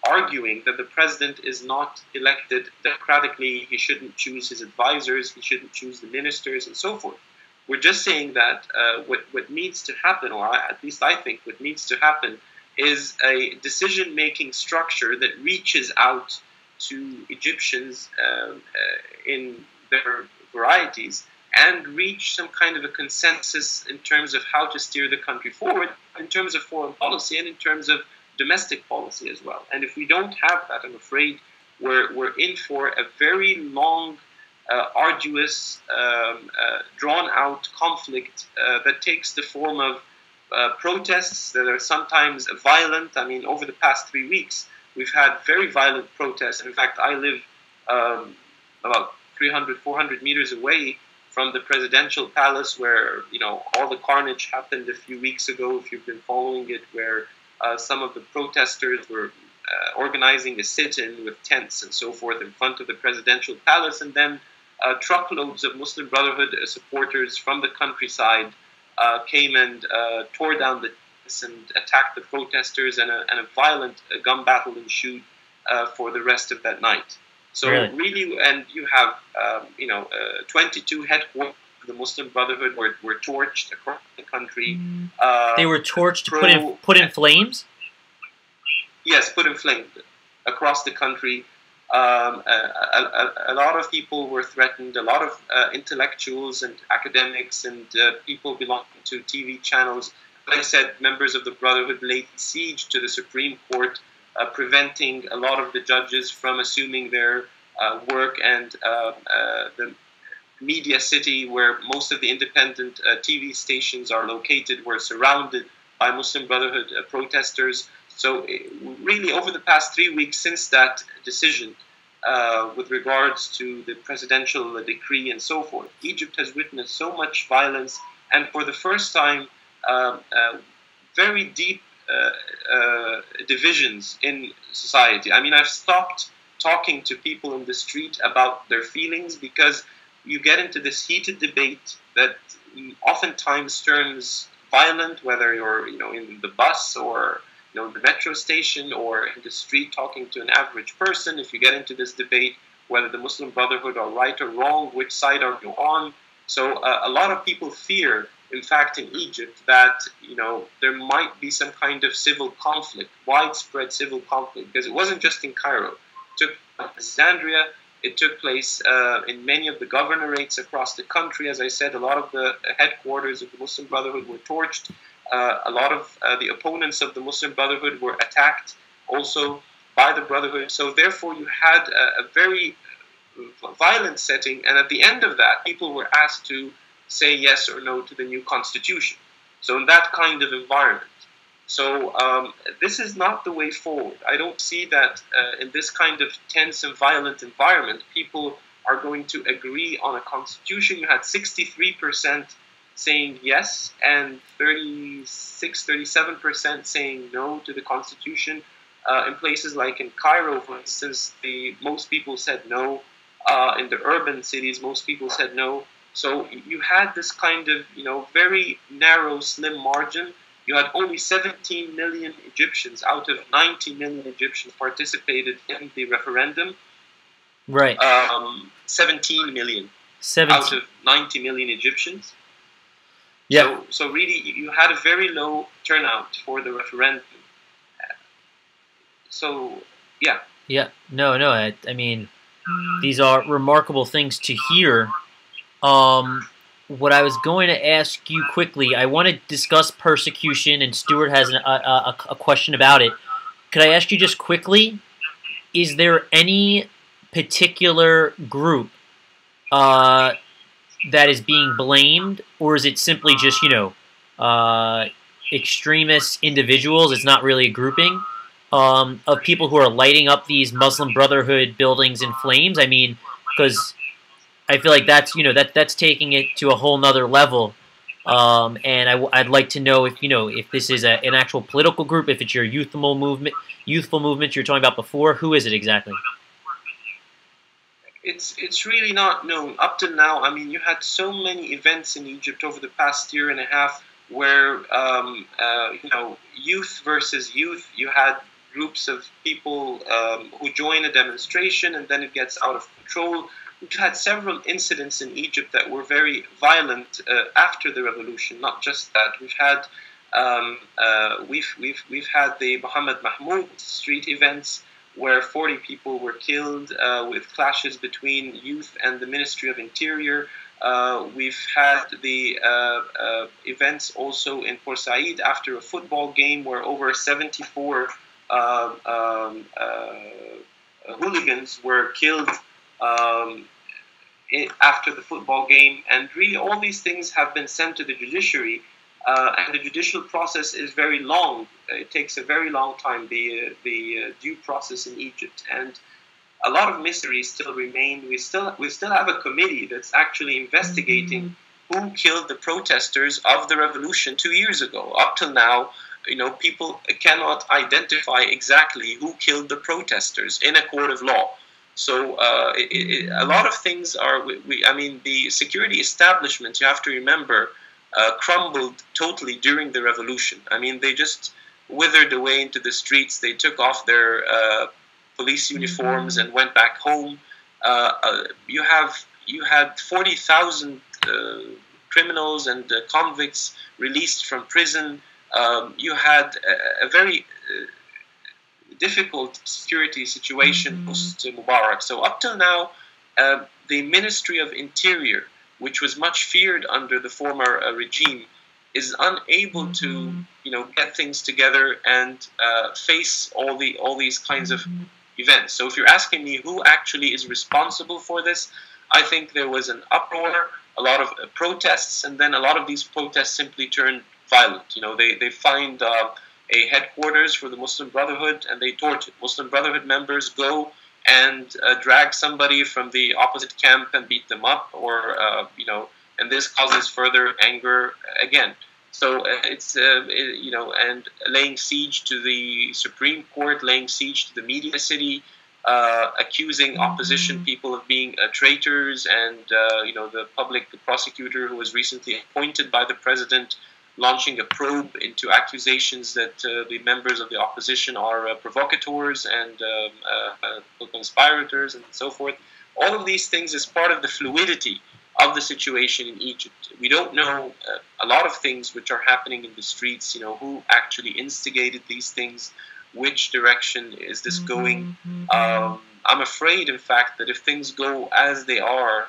arguing that the president is not elected democratically, he shouldn't choose his advisors, he shouldn't choose the ministers, and so forth. We're just saying that what needs to happen, or at least I think what needs to happen, is a decision-making structure that reaches out to Egyptians in their varieties and reach some kind of a consensus in terms of how to steer the country forward, in terms of foreign policy and in terms of domestic policy as well. And if we don't have that, I'm afraid we're in for a very long, arduous, drawn-out conflict that takes the form of protests that are sometimes violent. I mean, over the past 3 weeks, we've had very violent protests. In fact, I live about 300, 400 meters away from the presidential palace where, all the carnage happened a few weeks ago, if you've been following it, where some of the protesters were organizing a sit-in with tents and so forth in front of the presidential palace, and then truckloads of Muslim Brotherhood supporters from the countryside came and tore down the tents and attacked the protesters, and a violent gun battle ensued for the rest of that night. So really, and you have 22 headquarters of the Muslim Brotherhood were torched across the country. They were torched, put in flames? Yes, put in flames across the country. A lot of people were threatened. A lot of intellectuals and academics and people belonging to TV channels, like I said, members of the Brotherhood laid siege to the Supreme Court, preventing a lot of the judges from assuming their work, and the media city where most of the independent TV stations are located were surrounded by Muslim Brotherhood protesters. So really, over the past 3 weeks since that decision, with regards to the presidential decree and so forth, Egypt has witnessed so much violence, and for the first time, very deep divisions in society. I mean, I've stopped talking to people in the street about their feelings, because you get into this heated debate that oftentimes turns violent, whether you're in the bus or the metro station or in the street talking to an average person. If you get into this debate whether the Muslim Brotherhood are right or wrong, which side are you on? So a lot of people fear, in fact, in Egypt, that there might be some kind of civil conflict, widespread civil conflict, because it wasn't just in Cairo. It took place in Alexandria. It took place in many of the governorates across the country. As I said, a lot of the headquarters of the Muslim Brotherhood were torched. A lot of the opponents of the Muslim Brotherhood were attacked also by the Brotherhood. So therefore, you had a very violent setting. And at the end of that, people were asked to say yes or no to the new constitution. So in that kind of environment. So this is not the way forward. I don't see that in this kind of tense and violent environment, people are going to agree on a constitution. You had 63% saying yes and 37% saying no to the constitution. In places like in Cairo, for instance, most people said no. In the urban cities, most people said no. So you had this kind of, very narrow, slim margin. You had only 17 million Egyptians out of 90 million Egyptians participated in the referendum. Right. 17 million out of 90 million Egyptians. Yeah. So really, you had a very low turnout for the referendum. So, yeah. Yeah. No. I mean, these are remarkable things to hear. What I was going to ask you quickly, I want to discuss persecution, and Stuart has a question about it. Could I ask you just quickly, is there any particular group that is being blamed, or is it simply just extremist individuals? It's not really a grouping of people who are lighting up these Muslim Brotherhood buildings in flames. I mean, because I feel like that's taking it to a whole nother level. And I'd like to know if this is an actual political group, if it's your youthful movement you're talking about before. Who is it exactly? It's really not known up till now. I mean, you had so many events in Egypt over the past year and a half where youth versus youth. You had groups of people who join a demonstration and then it gets out of control. We've had several incidents in Egypt that were very violent after the revolution. Not just that, we've had the Mohamed Mahmoud street events where 40 people were killed with clashes between youth and the Ministry of Interior. We've had the events also in Port Said after a football game where over 74 hooligans were killed after the football game. And really all these things have been sent to the judiciary. And the judicial process is very long. It takes a very long time, the due process in Egypt. And a lot of mysteries still remain. We still have a committee that's actually investigating who killed the protesters of the revolution 2 years ago. Up till now, people cannot identify exactly who killed the protesters in a court of law. So a lot of things are. The security establishment, you have to remember, crumbled totally during the revolution. I mean, they just withered away into the streets. They took off their police uniforms and went back home. You had 40,000 criminals and convicts released from prison. You had a very difficult security situation post Mubarak. So up till now, the Ministry of Interior, which was much feared under the former regime, is unable to, get things together and face all these kinds of events. So if you're asking me who actually is responsible for this, I think there was an uproar, a lot of protests, and then a lot of these protests simply turned violent. They find a headquarters for the Muslim Brotherhood and they torch it. Muslim Brotherhood members go and drag somebody from the opposite camp and beat them up, and this causes further anger again. So and laying siege to the Supreme Court, laying siege to the media city, accusing opposition people of being traitors, and the public prosecutor who was recently appointed by the president, launching a probe into accusations that the members of the opposition are provocateurs and conspirators and so forth. All of these things is part of the fluidity of the situation in Egypt. We don't know a lot of things which are happening in the streets, who actually instigated these things, which direction is this going. I'm afraid, in fact, that if things go as they are,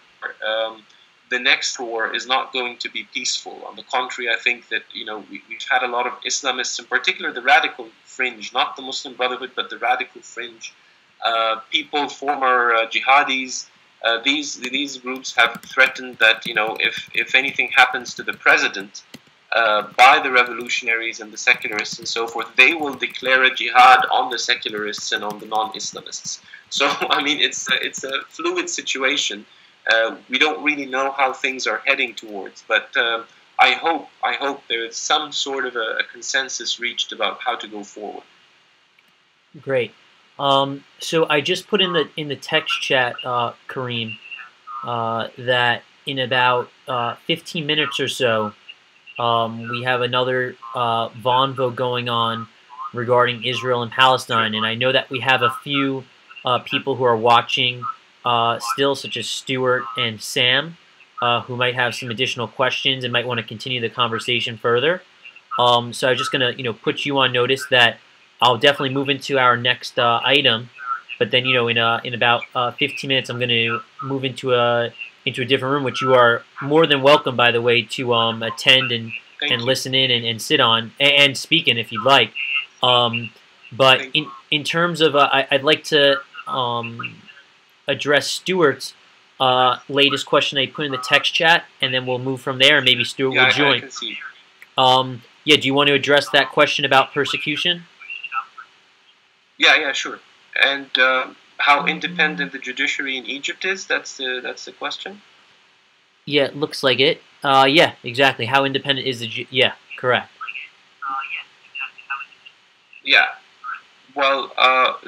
the next war is not going to be peaceful. On the contrary, I think that we've had a lot of Islamists, in particular the radical fringe, not the Muslim Brotherhood, but the radical fringe, people, former jihadis. These groups have threatened that if anything happens to the president by the revolutionaries and the secularists and so forth, they will declare a jihad on the secularists and on the non-Islamists. So I mean, it's a fluid situation. We don't really know how things are heading towards, but I hope there is some sort of a consensus reached about how to go forward. Great. So I just put in the text chat, Kareem, that in about 15 minutes or so, we have another Vonvo going on regarding Israel and Palestine, and I know that we have a few people who are watching still, such as Stuart and Sam, who might have some additional questions and might want to continue the conversation further. So I was just going to put you on notice that I'll definitely move into our next item, but then in about 15 minutes I'm going to move into a different room, which you are more than welcome, by the way, to attend and listen in and sit on and speak in if you'd like. But in terms of I'd like to address Stuart's latest question I put in the text chat, and then we'll move from there, and maybe Stuart will join. I can see. Yeah, do you want to address that question about persecution? Yeah, sure. And how independent the judiciary in Egypt is, that's the question? Yeah, it looks like it. Yeah, exactly. How independent is the... Yeah, correct. Yeah. Well,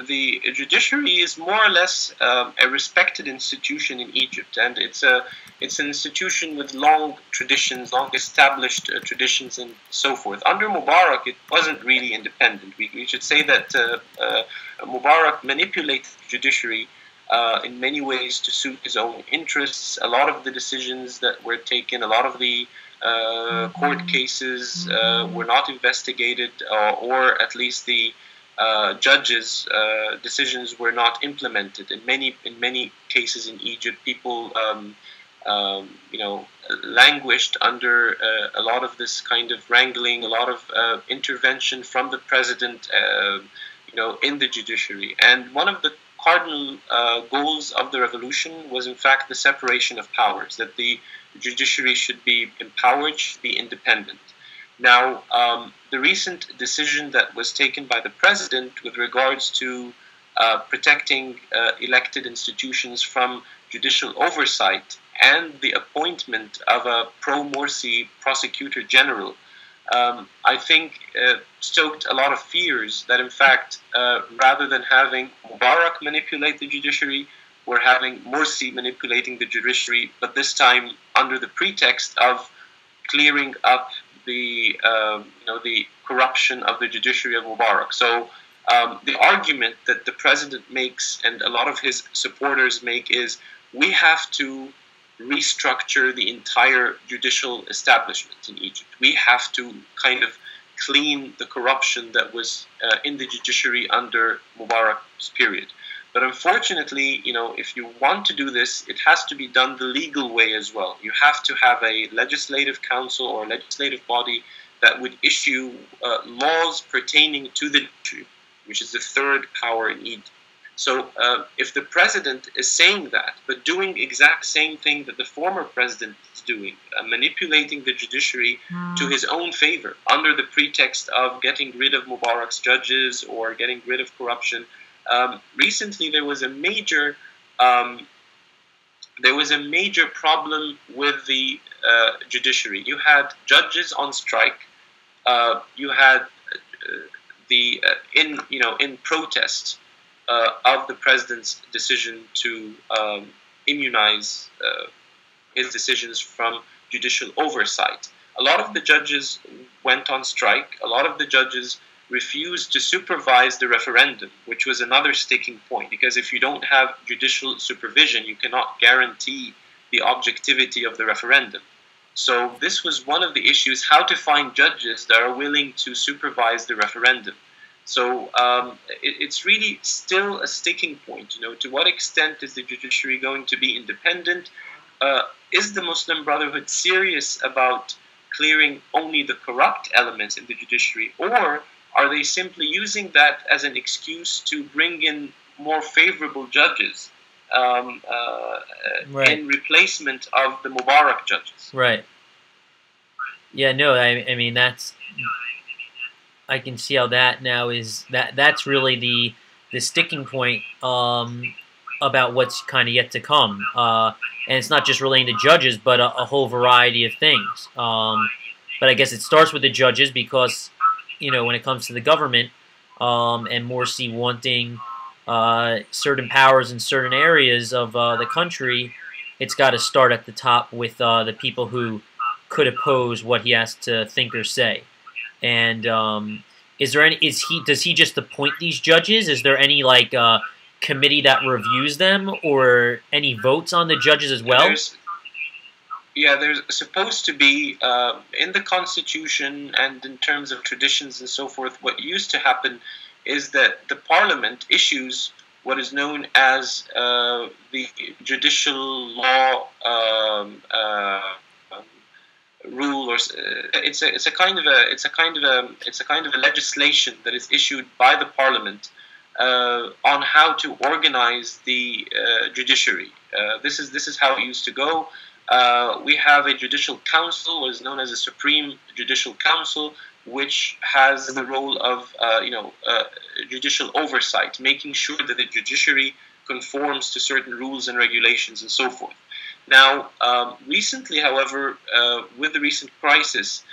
the judiciary is more or less a respected institution in Egypt, and it's an institution with long traditions, long established traditions, and so forth. Under Mubarak, it wasn't really independent. We should say that Mubarak manipulated the judiciary in many ways to suit his own interests. A lot of the decisions that were taken, a lot of the court cases were not investigated, or at least the judges' decisions were not implemented. In many cases in Egypt, people languished under a lot of this kind of wrangling, a lot of intervention from the president, in the judiciary. And one of the cardinal goals of the revolution was, in fact, the separation of powers, that the judiciary should be empowered, should be independent. Now, the recent decision that was taken by the president with regards to protecting elected institutions from judicial oversight and the appointment of a pro-Morsi prosecutor general, I think stoked a lot of fears that, in fact, rather than having Mubarak manipulate the judiciary, we're having Morsi manipulating the judiciary, but this time under the pretext of clearing up the corruption of the judiciary of Mubarak. So the argument that the president makes and a lot of his supporters make is we have to restructure the entire judicial establishment in Egypt. We have to kind of clean the corruption that was in the judiciary under Mubarak's period. But unfortunately, if you want to do this, it has to be done the legal way as well. You have to have a legislative council or legislative body that would issue laws pertaining to the judiciary, which is the third power in Egypt. So if the president is saying that, but doing exact same thing that the former president is doing, manipulating the judiciary to his own favor under the pretext of getting rid of Mubarak's judges or getting rid of corruption, recently there was a major problem with the judiciary. You had judges on strike. You had in protest of the president's decision to immunize his decisions from judicial oversight. A lot of the judges went on strike. A lot of the judges refused to supervise the referendum, which was another sticking point, because if you don't have judicial supervision, you cannot guarantee the objectivity of the referendum. So this was one of the issues, how to find judges that are willing to supervise the referendum. So it's really still a sticking point. To what extent is the judiciary going to be independent? Is the Muslim Brotherhood serious about clearing only the corrupt elements in the judiciary, or are they simply using that as an excuse to bring in more favorable judges in replacement of the Mubarak judges? Right. Yeah, no, I mean, I can see how that now is, that's really the sticking point about what's kind of yet to come. And it's not just relating to judges, but a whole variety of things. But I guess it starts with the judges because, when it comes to the government and Morsi wanting certain powers in certain areas of the country, it's got to start at the top with the people who could oppose what he has to think or say. And does he just appoint these judges? Is there any committee that reviews them, or any votes on the judges as well? There's supposed to be in the constitution and in terms of traditions and so forth. What used to happen is that the parliament issues what is known as the judicial law rule, or it's a kind of a legislation that is issued by the parliament on how to organize the judiciary. This is how it used to go. We have a judicial council, what is known as a Supreme Judicial Council, which has the role of judicial oversight, making sure that the judiciary conforms to certain rules and regulations and so forth. Now, recently, however, with the recent crisis,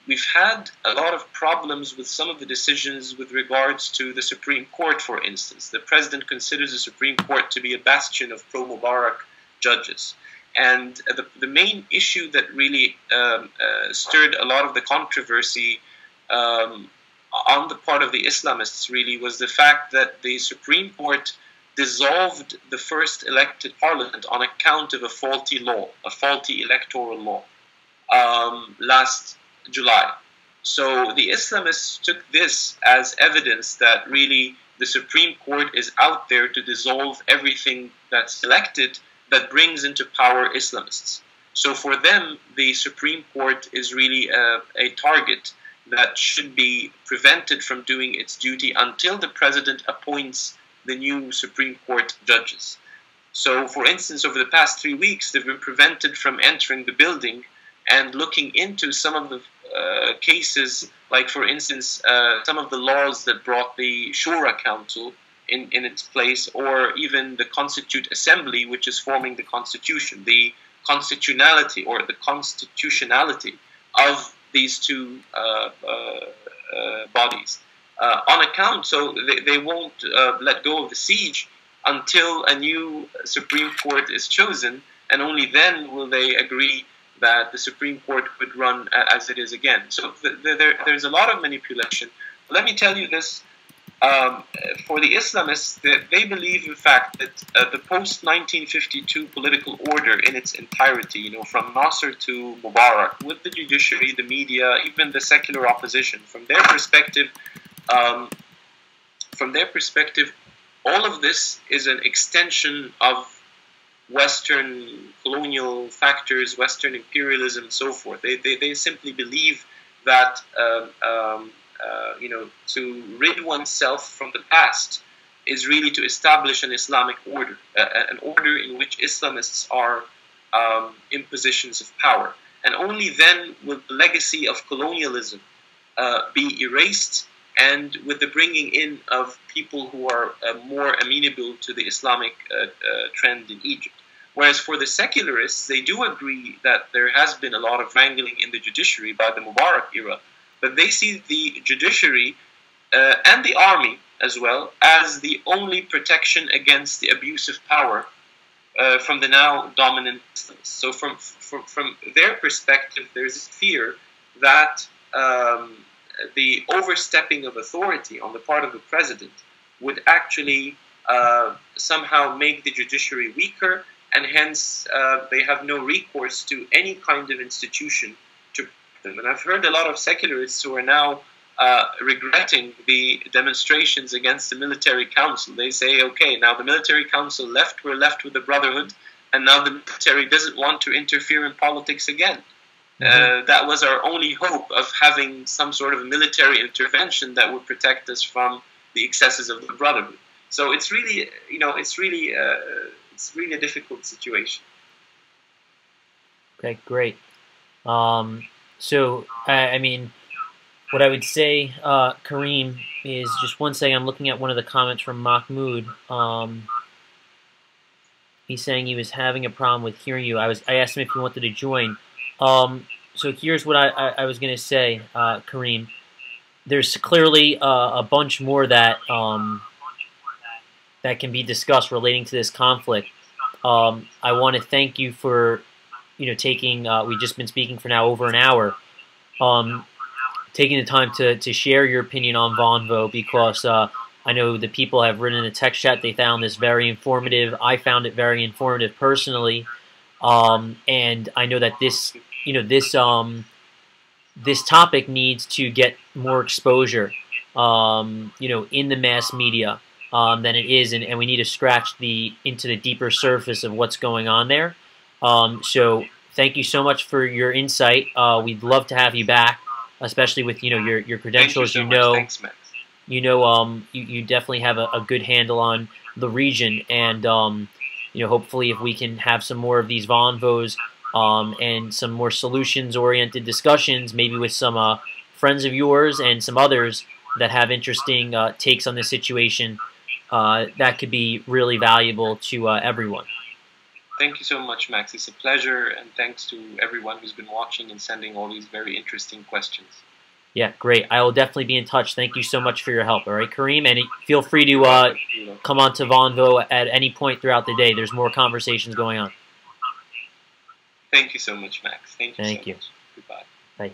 we've had a lot of problems with some of the decisions with regards to the Supreme Court, for instance. The president considers the Supreme Court to be a bastion of pro-Mubarak judges. And the main issue that really stirred a lot of the controversy on the part of the Islamists really was the fact that the Supreme Court dissolved the first elected parliament on account of a faulty law, a faulty electoral law, last July. So the Islamists took this as evidence that really the Supreme Court is out there to dissolve everything that's elected that brings into power Islamists. So for them, the Supreme Court is really a target that should be prevented from doing its duty until the president appoints the new Supreme Court judges. So, for instance, over the past 3 weeks, they've been prevented from entering the building and looking into some of the cases, like, for instance, some of the laws that brought the Shura Council in its place, or even the Constituent Assembly, which is forming the Constitution, the constitutionality or the constitutionality of these two bodies. On account, so they won't let go of the siege until a new Supreme Court is chosen, and only then will they agree that the Supreme Court would run as it is again. So there's a lot of manipulation. Let me tell you this. For the Islamists, they believe, in fact, that the post-1952 political order in its entirety, from Nasser to Mubarak, with the judiciary, the media, even the secular opposition, from their perspective, all of this is an extension of Western colonial factors, Western imperialism, and so forth. They simply believe that to rid oneself from the past is really to establish an Islamic order, an order in which Islamists are in positions of power. And only then will the legacy of colonialism be erased, and with the bringing in of people who are more amenable to the Islamic trend in Egypt. Whereas for the secularists, they do agree that there has been a lot of wrangling in the judiciary by the Mubarak era, but they see the judiciary and the army as well as the only protection against the abuse of power from the now dominant Islamists. So from their perspective, there's a fear that the overstepping of authority on the part of the president would actually somehow make the judiciary weaker, and hence they have no recourse to any kind of institution to protect them. And I've heard a lot of secularists who are now regretting the demonstrations against the military council. They say, okay, now the military council left, we're left with the Brotherhood, and now the military doesn't want to interfere in politics again. That was our only hope, of having some sort of military intervention that would protect us from the excesses of the Brotherhood. So it's really, it's really a difficult situation. Okay, great. So, I mean, what I would say, Kareem, is just one second. I'm looking at one of the comments from Mahmoud. He's saying he was having a problem with hearing you. I asked him if he wanted to join. So here's what I was going to say, Kareem. There's clearly a bunch more that that can be discussed relating to this conflict. I want to thank you for taking. We've just been speaking for now over an hour. Taking the time to share your opinion on Vonvo, because I know the people have written in the text chat they found this very informative. I found it very informative personally, and I know that this this topic needs to get more exposure in the mass media than it is, and we need to scratch into the deeper surface of what's going on there. So thank you so much for your insight. We'd love to have you back, especially with your credentials. Thanks, Max. you definitely have a good handle on the region, and hopefully if we can have some more of these Vonvos and some more solutions-oriented discussions, maybe with some friends of yours and some others that have interesting takes on the situation, that could be really valuable to everyone. Thank you so much, Max. It's a pleasure, and thanks to everyone who's been watching and sending all these very interesting questions. Yeah, great. I will definitely be in touch. Thank you so much for your help. All right, Kareem, and feel free to come on to Vonvo at any point throughout the day. There's more conversations going on. Thank you so much, Max. Thank you so much. Goodbye. Bye.